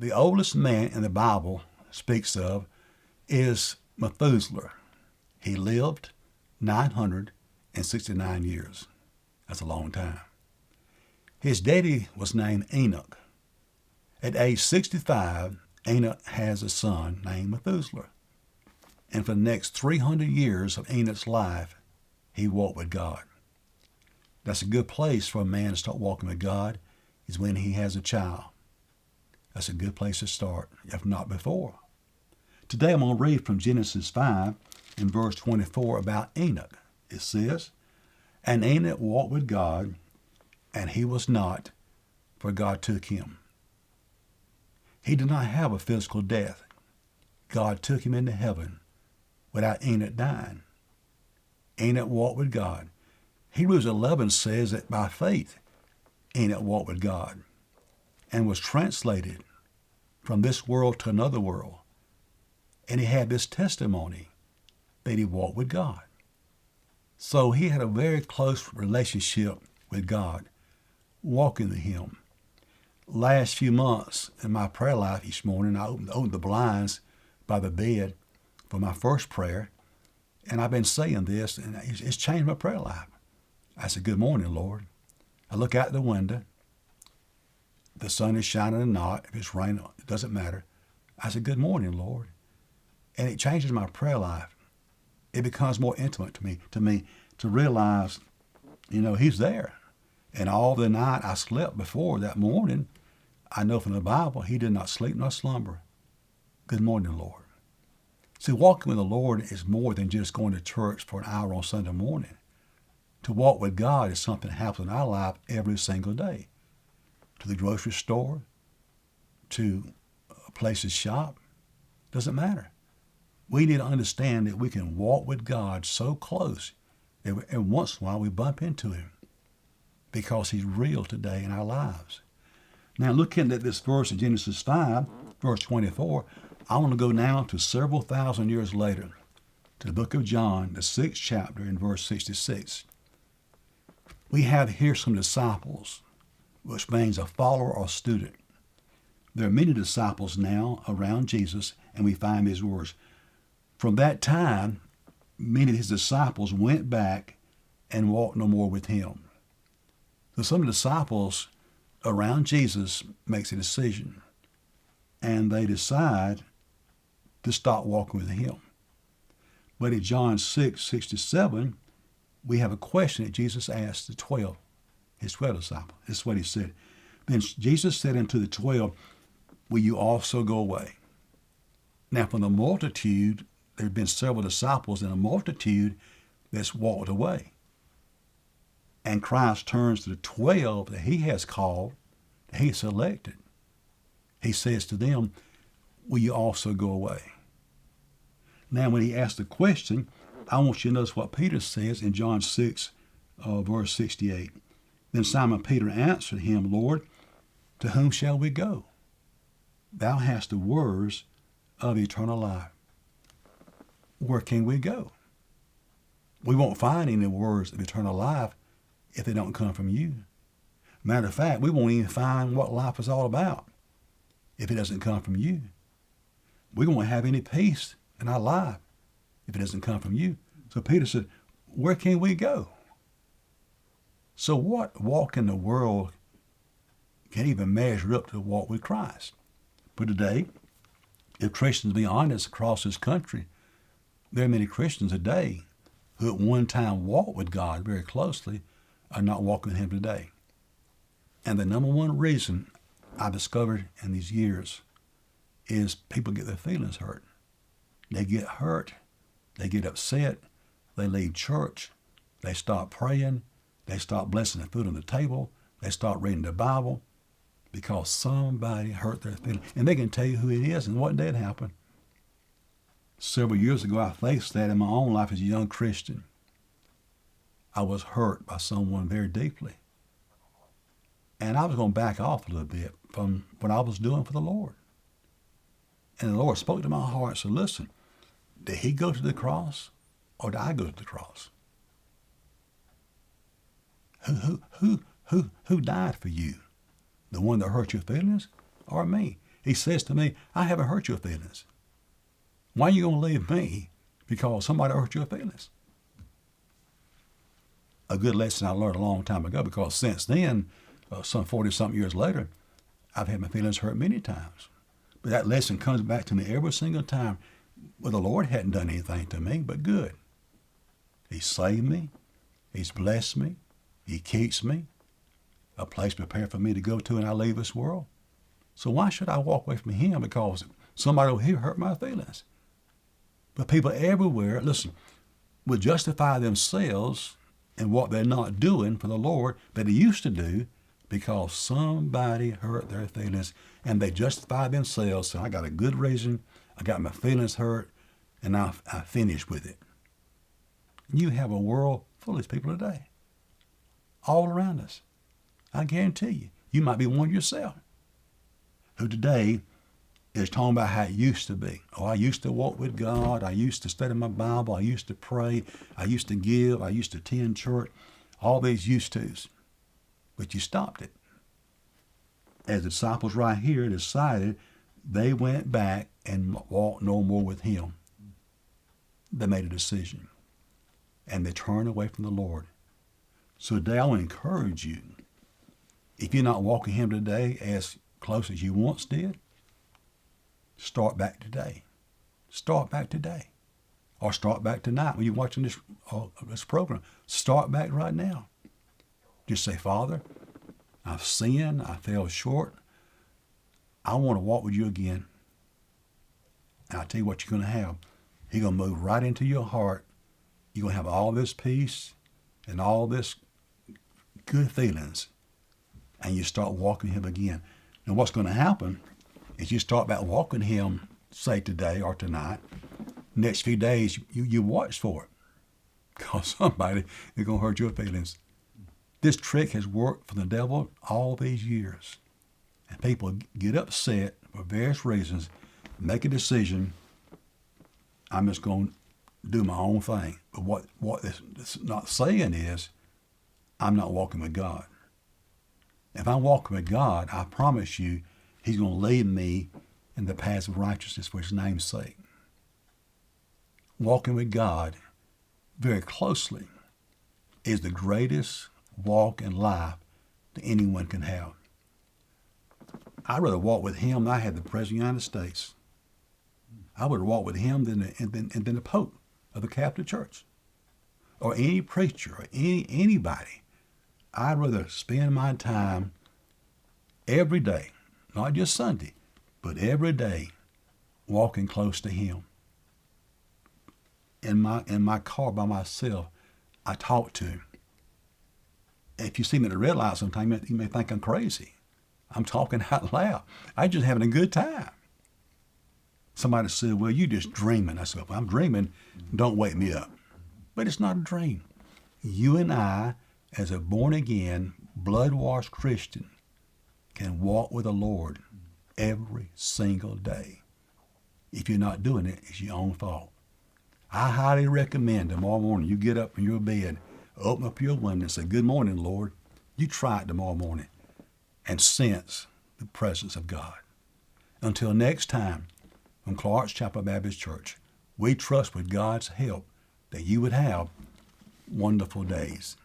The oldest man in the Bible speaks of is Methuselah. He lived 969 years. That's a long time. His daddy was named Enoch. At age 65, Enoch has a son named Methuselah. And for the next 300 years of Enoch's life, he walked with God. That's a good place for a man to start walking with God, is when he has a child. That's a good place to start, if not before. Today I'm going to read from Genesis 5 in verse 24 about Enoch. It says, "And Enoch walked with God, and he was not, for God took him." He did not have a physical death. God took him into heaven without Enoch dying. Enoch walked with God. Hebrews 11 says that by faith Enoch walked with God and was translated from this world to another world. And he had this testimony that he walked with God. So he had a very close relationship with God, walking with him. Last few months in my prayer life each morning, I opened the blinds by the bed for my first prayer, and I've been saying this, and it's changed my prayer life. I said, "Good morning, Lord." I look out the window. The sun is shining or not. If it's raining, it doesn't matter. I said, "Good morning, Lord." And it changes my prayer life. It becomes more intimate to me to realize, he's there. And all the night I slept before that morning, I know from the Bible, he did not sleep nor slumber. Good morning, Lord. See, walking with the Lord is more than just going to church for an hour on Sunday morning. To walk with God is something that happens in our life every single day. To the grocery store, to a place to shop, doesn't matter. We need to understand that we can walk with God so close that every once in a while we bump into him because he's real today in our lives. Now, looking at this verse in Genesis 5, verse 24, I want to go now to several thousand years later, to the book of John, the 6th chapter, in verse 66. We have here some disciples, which means a follower or student. There are many disciples now around Jesus, and we find these words. From that time, many of his disciples went back and walked no more with him. So some of the disciples around Jesus makes a decision, and they decide to stop walking with him. But in John 6:67, we have a question that Jesus asked the 12, his 12 disciples. This is what he said. Then Jesus said unto the 12, "Will you also go away?" Now from the multitude, there have been several disciples in a multitude that's walked away. And Christ turns to the 12 that he has called, that he selected. He says to them, "Will you also go away?" Now when he asked the question, I want you to notice what Peter says in John 6, verse 68. Then Simon Peter answered him, "Lord, to whom shall we go? Thou hast the words of eternal life." Where can we go? We won't find any words of eternal life if they don't come from you. Matter of fact, we won't even find what life is all about if it doesn't come from you. We won't have any peace in our life if it doesn't come from you. So Peter said, where can we go? So what walk in the world can even measure up to walk with Christ? But today, if Christians be honest across this country, there are many Christians today who at one time walked with God very closely are not walking with him today. And the number one reason I discovered in these years is people get their feelings hurt. They get hurt. They get upset. They leave church. They stop praying. They stop blessing the food on the table. They start reading the Bible because somebody hurt their feelings. And they can tell you who it is and what did happen. Several years ago, I faced that in my own life as a young Christian. I was hurt by someone very deeply. And I was going to back off a little bit from what I was doing for the Lord. And the Lord spoke to my heart and said, listen, did he go to the cross or did I go to the cross? Who died for you? The one that hurt your feelings or me? He says to me, I haven't hurt your feelings. Why are you going to leave me because somebody hurt your feelings? A good lesson I learned a long time ago, because since then, some 40-something years later, I've had my feelings hurt many times. But that lesson comes back to me every single time. Well, the Lord hadn't done anything to me but good. He saved me. He's blessed me. He keeps me. A place prepared for me to go to when I leave this world. So why should I walk away from him because somebody over here hurt my feelings? But people everywhere, listen, will justify themselves in what they're not doing for the Lord that they used to do because somebody hurt their feelings, and they justify themselves. So I got a good reason. I got my feelings hurt, and I finished with it. You have a world full of these people today, all around us. I guarantee you, you might be one yourself, who today is talking about how it used to be. Oh, I used to walk with God. I used to study my Bible. I used to pray. I used to give. I used to attend church. All these used tos. But you stopped it. As the disciples right here decided, they went back and walked no more with him. They made a decision. And they turned away from the Lord. So today I want to encourage you. If you're not walking him today as close as you once did, start back today. Start back today. Or start back tonight when you're watching this program. Start back right now. Just say, Father, I've sinned. I fell short. I want to walk with you again. And I'll tell you what you're going to have. He's going to move right into your heart. You're going to have all this peace and all this good feelings. And you start walking him again. And what's going to happen is you start back walking him, say today or tonight. Next few days, you watch for it. Because somebody is going to hurt your feelings. This trick has worked for the devil all these years. And people get upset for various reasons, make a decision, I'm just going to do my own thing. But what it's not saying is, I'm not walking with God. If I'm walking with God, I promise you, he's going to lead me in the paths of righteousness for his name's sake. Walking with God very closely is the greatest walk in life that anyone can have. I'd rather walk with him than I had the President of the United States. I would walk with him than the Pope of the Catholic Church, or any preacher, or anybody. I'd rather spend my time every day, not just Sunday, but every day, walking close to him. In my car by myself, I talk to him. If you see me at the red light sometime, you may think I'm crazy. I'm talking out loud. I'm just having a good time. Somebody said, well, you just dreaming. I said, if I'm dreaming, don't wake me up. But it's not a dream. You and I, as a born-again, blood-washed Christian, can walk with the Lord every single day. If you're not doing it, it's your own fault. I highly recommend tomorrow morning you get up from your bed, open up your window and say, good morning, Lord. You try it tomorrow morning and sense the presence of God. Until next time, from Clark's Chapel Baptist Church, we trust with God's help that you would have wonderful days.